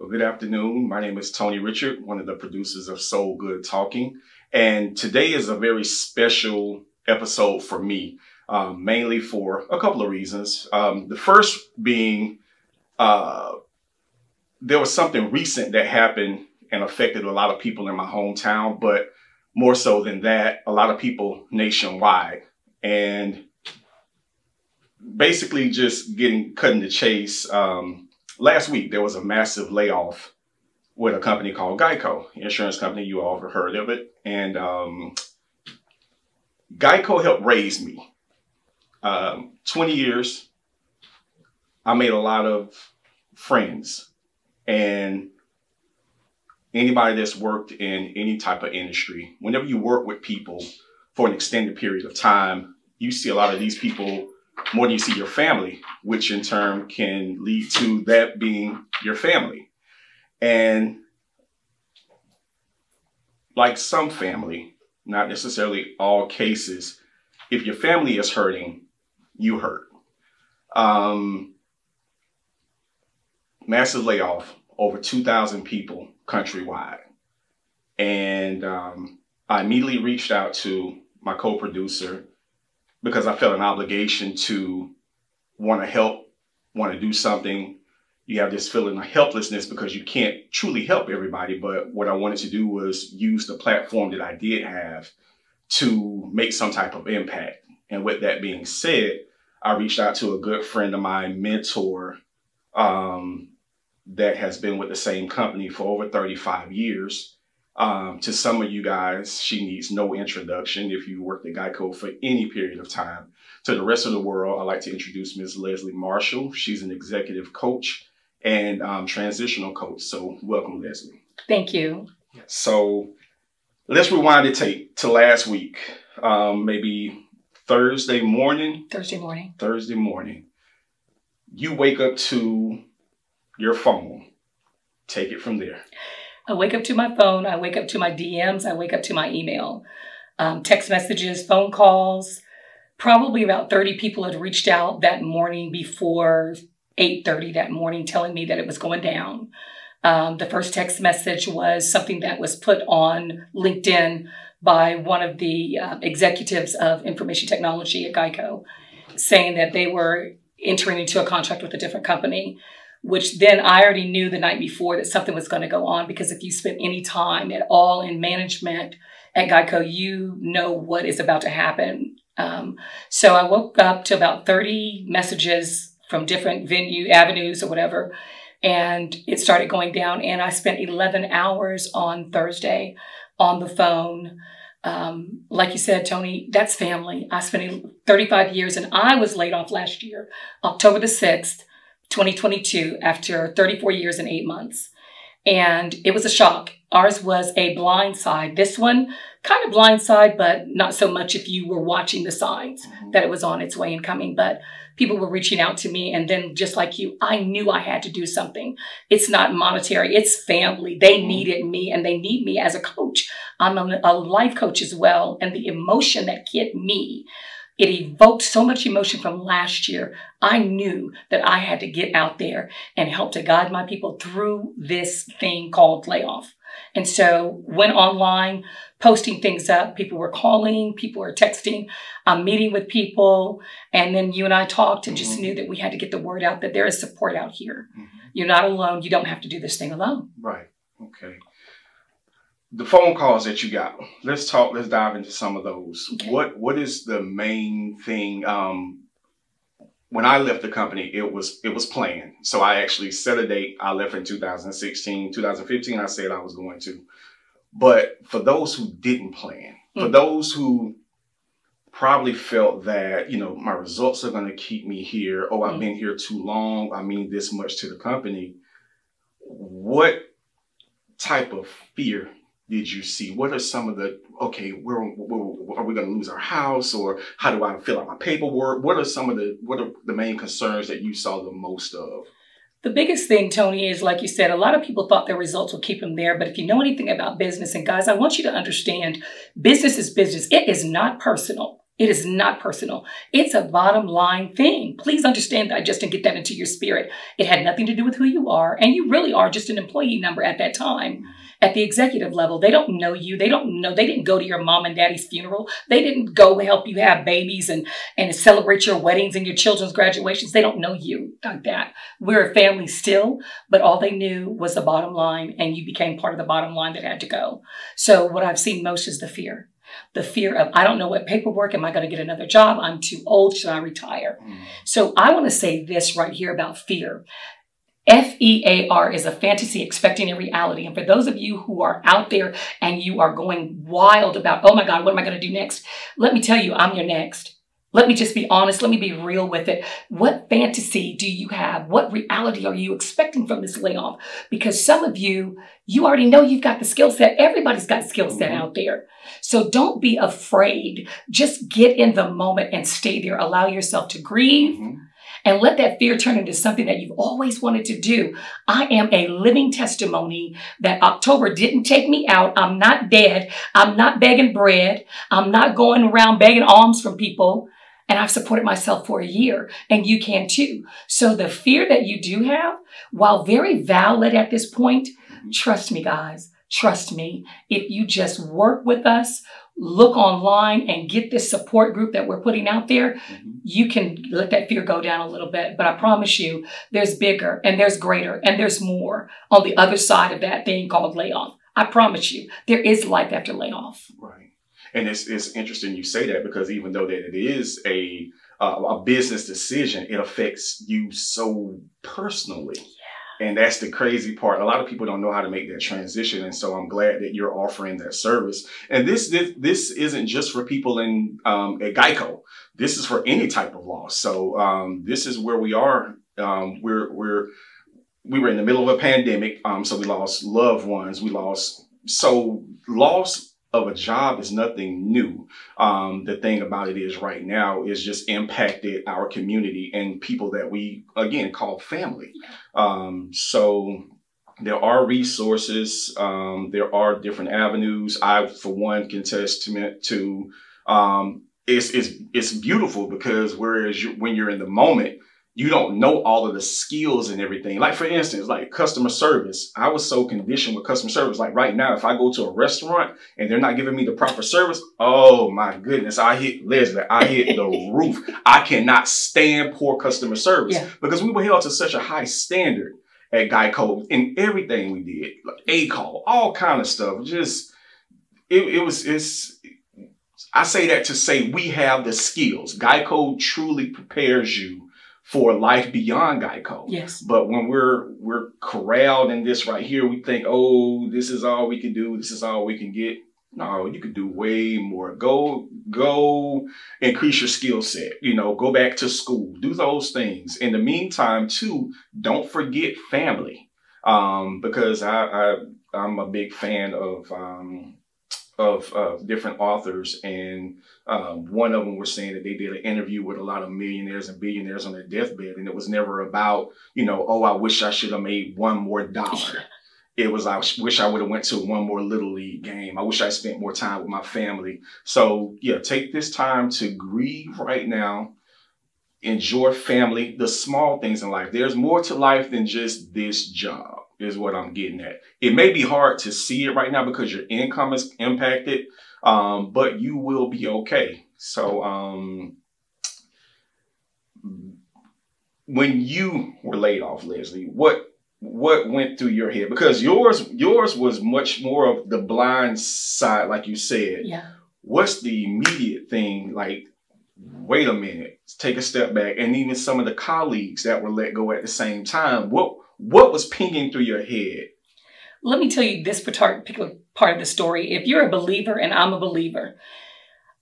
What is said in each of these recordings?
Well, good afternoon. My name is Tony Richard, one of the producers of Soulgood Talking. And today is a very special episode for me, mainly for a couple of reasons. The first being there was something recent that happened and affected a lot of people in my hometown, but more so than that, a lot of people nationwide. And basically just cutting the chase, last week there was a massive layoff with a company called Geico, insurance company. You all have heard of it. And Geico helped raise me. 20 years, I made a lot of friends. And anybody that's worked in any type of industry, whenever you work with people for an extended period of time, you see a lot of these people more than you see your family, which in turn can lead to that being your family. And like some family, not necessarily all cases, if your family is hurting, you hurt. Massive layoff, over 2,000 people countrywide. And I immediately reached out to my co-producer because I felt an obligation to want to help, want to do something. You have this feeling of helplessness because you can't truly help everybody. But what I wanted to do was use the platform that I did have to make some type of impact. And with that being said, I reached out to a good friend of mine, mentor, that has been with the same company for over 35 years. To some of you guys, she needs no introduction if you worked at Geico for any period of time. To the rest of the world, I'd like to introduce Ms. Leslie Marshall. She's an executive coach and transitional coach. So welcome, Leslie. Thank you. So let's rewind the tape to last week, maybe Thursday morning. Thursday morning. You wake up to your phone. Take it from there. I wake up to my phone. I wake up to my DMs. I wake up to my email, text messages, phone calls. Probably about 30 people had reached out that morning before 8:30 that morning telling me that it was going down. The first text message was something that was put on LinkedIn by one of the executives of information technology at Geico, saying that they were entering into a contract with a different company, which then I already knew the night before that something was going to go on, because if you spend any time at all in management at Geico, you know what is about to happen. So I woke up to about 30 messages from different avenues or whatever, and it started going down. And I spent 11 hours on Thursday on the phone. Like you said, Tony, that's family. I spent 35 years, and I was laid off last year, October the 6th, 2022, after 34 years and 8 months. And it was a shock. Ours was a blind side. This one, kind of blind side, but not so much if you were watching the signs that it was on its way and coming. But people were reaching out to me. And then just like you, I knew I had to do something. It's not monetary. It's family. They needed me, and they need me as a coach. I'm a life coach as well. And the emotion that hit me, it evoked so much emotion from last year. I knew that I had to get out there and help to guide my people through this thing called layoff. And so went online, posting things up. People were calling, people were texting. I'm meeting with people. And then you and I talked and just knew that we had to get the word out that there is support out here. You're not alone. You don't have to do this thing alone. Right. Okay. The phone calls that you got, let's dive into some of those. Okay. What is the main thing? When I left the company, it was planned. So I actually set a date. I left in 2016, 2015, I said I was going to. But for those who didn't plan, for those who probably felt that, my results are going to keep me here. Oh, I've been here too long. I mean this much to the company. What type of fear did you see? What are some of the, okay, are we going to lose our house, or how do I fill out my paperwork? What are the main concerns that you saw the most of? The biggest thing, Tony, is like you said, a lot of people thought their results would keep them there. But if you know anything about business, and guys, I want you to understand, business is business. It is not personal. It is not personal. It's a bottom line thing. Please understand that just and get that into your spirit. It had nothing to do with who you are. And you really are just an employee number at that time. At the executive level, they don't know you. They didn't go to your mom and daddy's funeral. They didn't go help you have babies and celebrate your weddings and your children's graduations. They don't know you like that. We're a family still, but all they knew was the bottom line, and you became part of the bottom line that had to go. So what I've seen most is the fear. The fear of, I don't know what paperwork, am I going to get another job? I'm too old, should I retire? So I want to say this right here about fear. FEAR is a fantasy expecting a reality. And for those of you who are out there and you are going wild about, oh my God, what am I going to do next? Let me tell you, I'm your next. Let me just be honest. Let me be real with it. What fantasy do you have? What reality are you expecting from this layoff? Because some of you, you already know you've got the skill set. Everybody's got skill set out there. So don't be afraid. Just get in the moment and stay there. Allow yourself to grieve. And let that fear turn into something that you've always wanted to do. I am a living testimony that October didn't take me out. I'm not dead. I'm not begging bread. I'm not going around begging alms from people. And I've supported myself for a year, and you can too. So the fear that you do have, while very valid at this point, trust me, guys, trust me. If you just work with us, look online and get this support group that we're putting out there, you can let that fear go down a little bit. But I promise you, there's bigger and there's greater and there's more on the other side of that thing called layoff. I promise you, there is life after layoff. Right. And it's interesting you say that, because even though that it is a business decision, it affects you so personally. And that's the crazy part. A lot of people don't know how to make that transition. And so I'm glad that you're offering that service. And this isn't just for people in at Geico. This is for any type of loss. So this is where we are. We were in the middle of a pandemic. So we lost loved ones. Loss of a job is nothing new. The thing about it is right now is just impacted our community and people that we, again, call family. So there are resources. There are different avenues. I, for one, can testament to, it's beautiful, because whereas when you're in the moment, you don't know all of the skills and everything. Like, for instance, like customer service. I was so conditioned with customer service. Like right now, if I go to a restaurant and they're not giving me the proper service, oh my goodness, I hit the roof. I cannot stand poor customer service, because we were held to such a high standard at Geico in everything we did, like A-call, all kind of stuff. Just, I say that to say we have the skills. Geico truly prepares you for life beyond Geico. Yes. But when we're corralled in this right here, we think, oh, this is all we can do. This is all we can get. No, you can do way more. Go increase your skill set. You know, go back to school. Do those things. In the meantime, too, don't forget family. Because I'm a big fan of different authors, and one of them was saying that they did an interview with a lot of millionaires and billionaires on their deathbed, and it was never about, you know, oh, I wish I should have made one more dollar. It was, I wish I would have went to one more Little League game. I wish I spent more time with my family. So yeah, take this time to grieve right now. Enjoy family, the small things in life. There's more to life than just this job, is what I'm getting at. It may be hard to see it right now because your income is impacted, but you will be okay. So when you were laid off, Leslie, what went through your head? Because yours was much more of the blind side, like you said. Yeah. What's the immediate thing? Like, wait a minute, take a step back. And even some of the colleagues that were let go at the same time, what was pinging through your head? Let me tell you this particular part of the story. If you're a believer, and I'm a believer,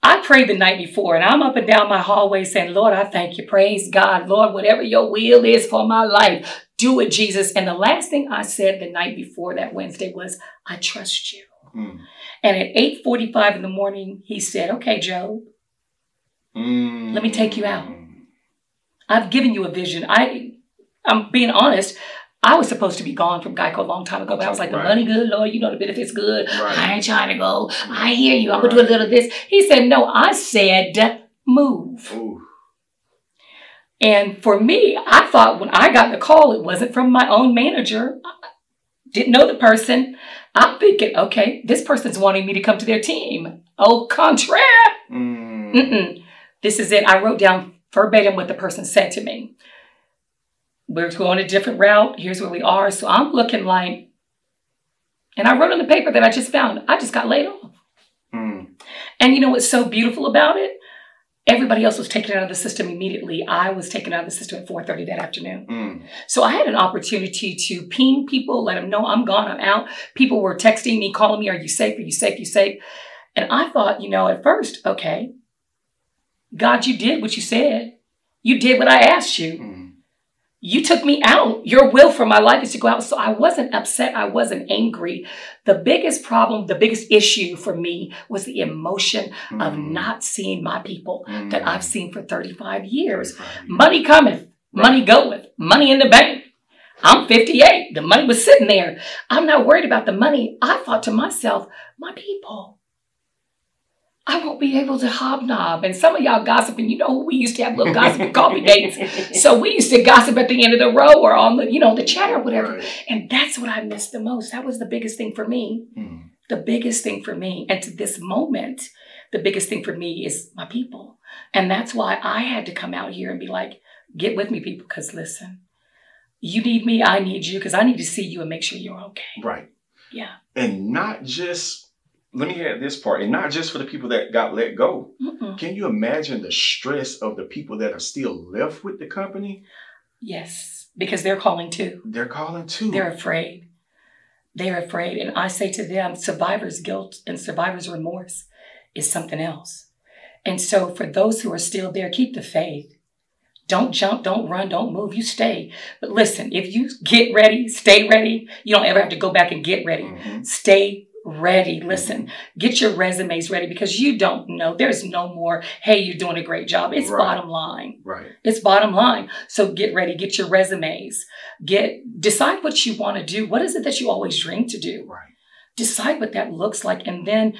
I prayed the night before, and I'm up and down my hallway saying, Lord, I thank you. Praise God. Lord, whatever your will is for my life, do it, Jesus. And the last thing I said the night before that Wednesday was, I trust you. And at 8:45 in the morning, he said, okay, Job, let me take you out. I've given you a vision. I'm being honest. I was supposed to be gone from Geico a long time ago, but I was like, the money good, Lord, you know, the benefits good. I ain't trying to go. I hear you. I'm going to do a little of this. He said, no, I said, move. Ooh. And for me, I thought when I got the call, it wasn't from my own manager. I didn't know the person. I'm thinking, okay, this person's wanting me to come to their team. Au contraire. This is it. I wrote down verbatim what the person said to me. We're going a different route. Here's where we are. So I'm looking like, and I wrote on the paper that I just found, I just got laid off. And you know what's so beautiful about it? Everybody else was taken out of the system immediately. I was taken out of the system at 4:30 that afternoon. So I had an opportunity to ping people, let them know I'm gone, I'm out. People were texting me, calling me, are you safe? Are you safe? You safe? And I thought, you know, at first, okay, God, you did what you said. You did what I asked you. You took me out. Your will for my life is to go out. So I wasn't upset. I wasn't angry. The biggest problem, the biggest issue for me was the emotion of not seeing my people that I've seen for 35 years. Money cometh, money goeth, money in the bank. I'm 58. The money was sitting there. I'm not worried about the money. I thought to myself, my people, I won't be able to hobnob. And some of y'all gossiping, you know, we used to have little gossip coffee dates. So we used to gossip at the end of the row or on the, you know, the chat or whatever. And that's what I missed the most. That was the biggest thing for me. The biggest thing for me. And to this moment, the biggest thing for me is my people. And that's why I had to come out here and be like, get with me, people, because listen, you need me, I need you, because I need to see you and make sure you're okay. Right. Yeah. And not just, let me add this part, and not just for the people that got let go. Can you imagine the stress of the people that are still left with the company? Yes, because they're calling too. They're calling too. They're afraid. They're afraid. And I say to them, survivor's guilt and survivor's remorse is something else. And so for those who are still there, keep the faith. Don't jump, don't run, don't move, you stay. But listen, if you get ready, stay ready, you don't ever have to go back and get ready. Stay ready. Listen, get your resumes ready because you don't know. There's no more, hey, you're doing a great job. It's bottom line. It's bottom line. So get ready, get your resumes. Decide what you want to do. What is it that you always dream to do? Decide what that looks like. And then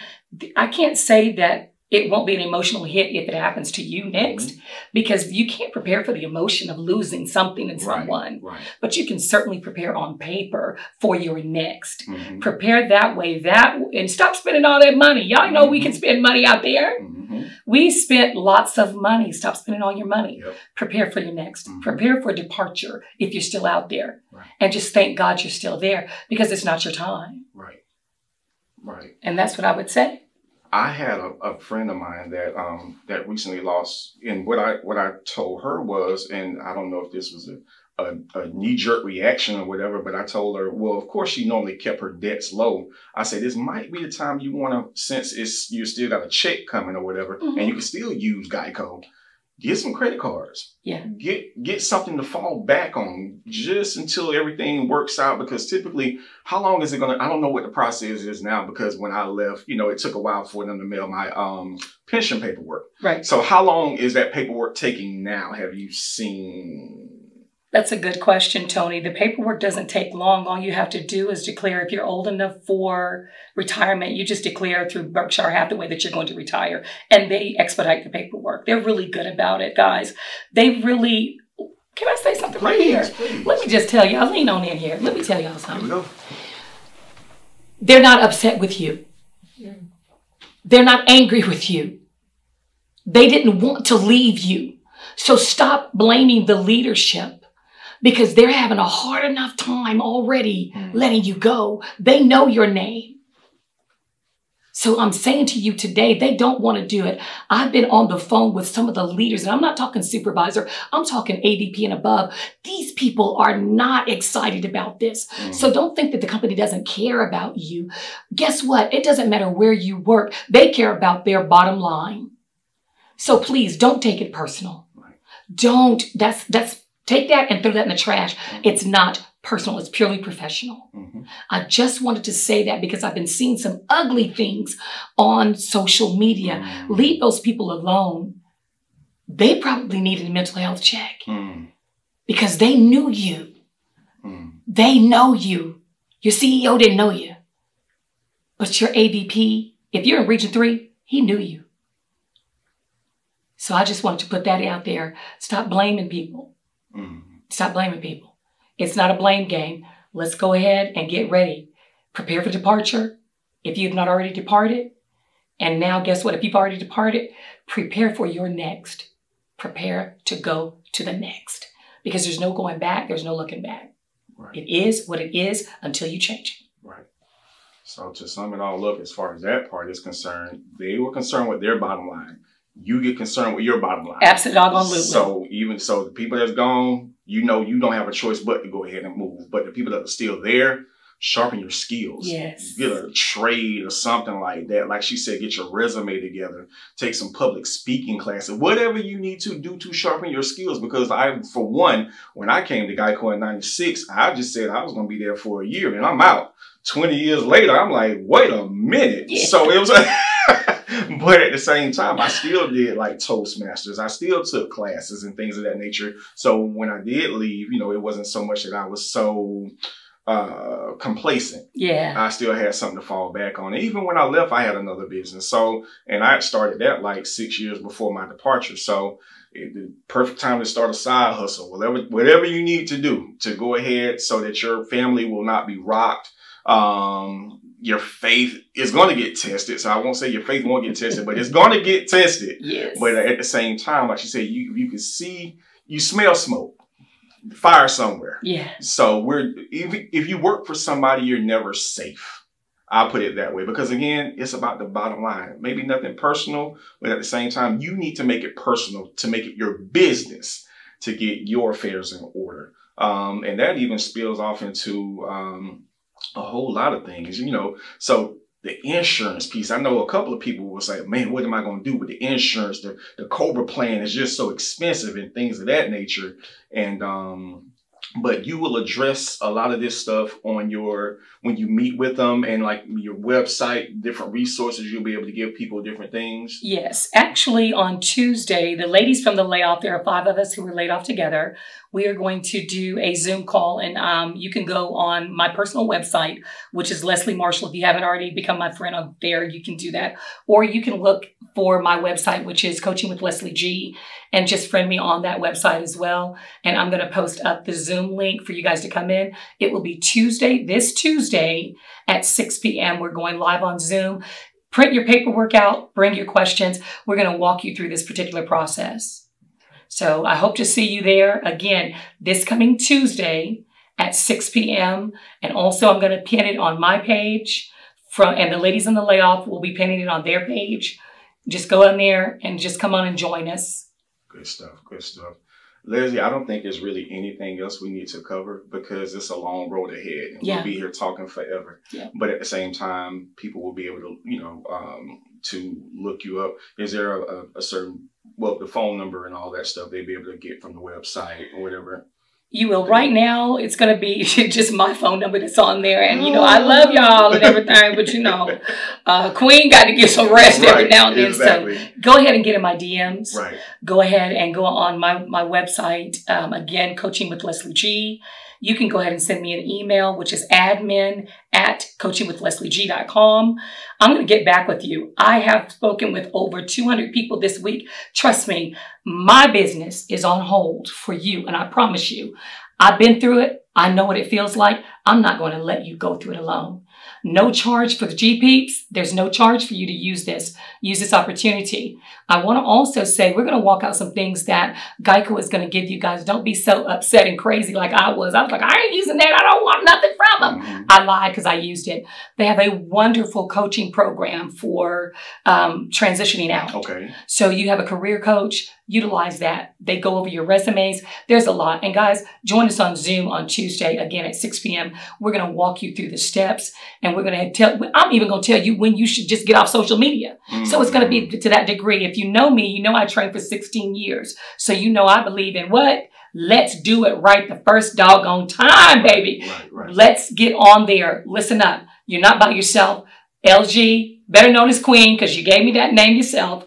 I can't say that it won't be an emotional hit if it happens to you next, because you can't prepare for the emotion of losing something in someone. But you can certainly prepare on paper for your next. Prepare that way, and stop spending all that money. Y'all know we can spend money out there. We spent lots of money. Stop spending all your money. Prepare for your next. Prepare for departure if you're still out there. And just thank God you're still there because it's not your time. And that's what I would say. I had a friend of mine that that recently lost, and what I told her was, and I don't know if this was a knee-jerk reaction or whatever, but I told her, well, of course she normally kept her debts low. I said, this might be the time you want to, since you still got a check coming or whatever, and you can still use Geico, get some credit cards. Get something to fall back on just until everything works out, because typically, how long is it going to, I don't know what the process is now, because when I left, you know, it took a while for them to mail my pension paperwork. So how long is that paperwork taking now? Have you seen? That's a good question, Tony. The paperwork doesn't take long. All you have to do is declare if you're old enough for retirement. You just declare through Berkshire Hathaway that you're going to retire, and they expedite the paperwork. They're really good about it, guys. They really, can I say something right here? Let me just tell you, I'll lean on in here. Let me tell y'all something. Here we go. They're not upset with you. They're not angry with you. They didn't want to leave you. So stop blaming the leadership, because they're having a hard enough time already letting you go. They know your name. So I'm saying to you today, they don't want to do it. I've been on the phone with some of the leaders, and I'm not talking supervisor. I'm talking AVP and above. These people are not excited about this. So don't think that the company doesn't care about you. Guess what? It doesn't matter where you work. They care about their bottom line. So please don't take it personal. Don't, take that and throw that in the trash. It's not personal. It's purely professional. I just wanted to say that because I've been seeing some ugly things on social media. Leave those people alone. They probably needed a mental health check because they knew you. They know you. Your CEO didn't know you. But your AVP, if you're in Region 3, he knew you. So I just wanted to put that out there. Stop blaming people. Stop blaming people. It's not a blame game. Let's go ahead and get ready. Prepare for departure if you've not already departed. And now guess what? If you've already departed, prepare for your next. Prepare to go to the next. Because there's no going back. There's no looking back. Right. It is what it is until you change it. Right. So to sum it all up, as far as that part is concerned, they were concerned with their bottom line. You get concerned with your bottom line. Absolutely. So even so, the people that's gone, you know, you don't have a choice but to go ahead and move. But the people that are still there, sharpen your skills. Yes. Get a trade or something like that. Like she said, get your resume together. Take some public speaking classes. Whatever you need to do to sharpen your skills. Because for one, when I came to Geico in '96, I just said I was going to be there for a year and I'm out. 20 years later, I'm like, wait a minute. Yeah. So it was like... But at the same time, I still did like Toastmasters. I still took classes and things of that nature. So when I did leave, you know, it wasn't so much that I was so complacent. Yeah. I still had something to fall back on. And even when I left, I had another business. So, and I had started that like 6 years before my departure. So the perfect time to start a side hustle, whatever you need to do to go ahead so that your family will not be rocked. Your faith is going to get tested. So I won't say your faith won't get tested, but it's going to get tested. Yes. But at the same time, like you said, you can see, you smell smoke, fire somewhere. Yeah. So if you work for somebody, you're never safe. I'll put it that way, because again, it's about the bottom line. Maybe nothing personal, but at the same time, you need to make it personal to make it your business to get your affairs in order. And that even spills off into, a whole lot of things, you know. So the insurance piece, I know a couple of people will say, man, what am I going to do with the insurance? The Cobra plan is just so expensive and things of that nature. And, but you will address a lot of this stuff on when you meet with them, and like your website, different resources, you'll be able to give people different things. Yes. Actually, on Tuesday, the ladies from the layoff, there are 5 of us who were laid off together. We are going to do a Zoom call, and you can go on my personal website, which is Leslie Marshall. If you haven't already become my friend on there, you can do that. Or you can look for my website, which is Coaching with Leslie G, and just friend me on that website as well. And I'm going to post up the Zoom link for you guys to come in. It will be this Tuesday at 6 p.m. We're going live on Zoom. Print your paperwork out, bring your questions. We're going to walk you through this particular process. So I hope to see you there again this coming Tuesday at 6 p.m. And also I'm going to pin it on my page and the ladies in the layoff will be pinning it on their page. Just go in there and just come on and join us. Good stuff. Good stuff. Leslie, I don't think there's really anything else we need to cover because it's a long road ahead. And we'll be here talking forever. Yeah. But at the same time, people will be able to, you know, to look you up. Is there a certain, well, the phone number and all that stuff they'd be able to get from the website or whatever? You will. Right now, it's going to be just my phone number that's on there. And, you know, I love y'all and everything, but, you know, Queen got to get some rest every now and then. Exactly. So go ahead and get in my DMs. Right. Go ahead and go on my website. Again, Coaching with Leslie G. You can go ahead and send me an email, which is admin@coachingwithleslieG.com. I'm going to get back with you. I have spoken with over 200 people this week. Trust me, my business is on hold for you. And I promise you, I've been through it. I know what it feels like. I'm not going to let you go through it alone. No charge for the G-Peeps. There's no charge for you to use this opportunity. I want to also say we're going to walk out some things that Geico is going to give you guys. Don't be so upset and crazy like I was. I was like, I ain't using that. I don't want nothing from them. I lied because I used it. They have a wonderful coaching program for transitioning out. Okay. So you have a career coach. Utilize that. They go over your resumes. There's a lot. And guys, join us on Zoom on Tuesday, again at 6 p.m. We're going to walk you through the steps, and we're going to I'm even going to tell you when you should just get off social media. So it's going to be to that degree. If you know me, you know I trained for 16 years. So you know I believe in what? Let's do it right the first doggone time, baby. Right. Let's get on there. Listen up. You're not by yourself. LG, better known as Queen, because you gave me that name yourself.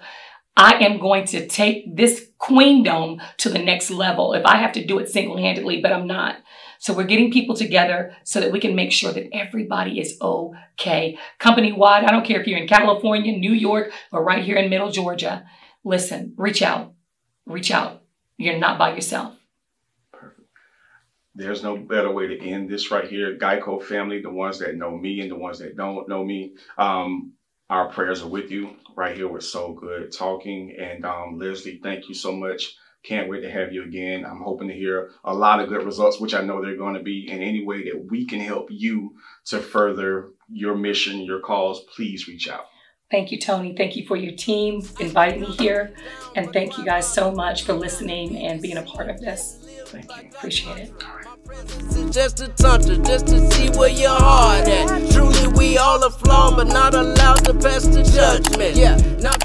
I am going to take this queendom to the next level if I have to do it single-handedly, but I'm not. So we're getting people together so that we can make sure that everybody is okay. Company-wide, I don't care if you're in California, New York, or right here in Middle Georgia. listen, reach out. Reach out. You're not by yourself. Perfect. There's no better way to end this right here. Geico family, the ones that know me and the ones that don't know me, our prayers are with you right here with Soulgood Talking. And Leslie, thank you so much. Can't wait to have you again. I'm hoping to hear a lot of good results, which I know they're going to be. In any way that we can help you to further your mission, your cause, please reach out. Thank you, Tony. Thank you for your team inviting me here. And thank you guys so much for listening and being a part of this. Thank you. Appreciate it. Just a touch, just to see where your heart at. Truly, we all are flawed, but not allowed to pass the judgment. Yeah, not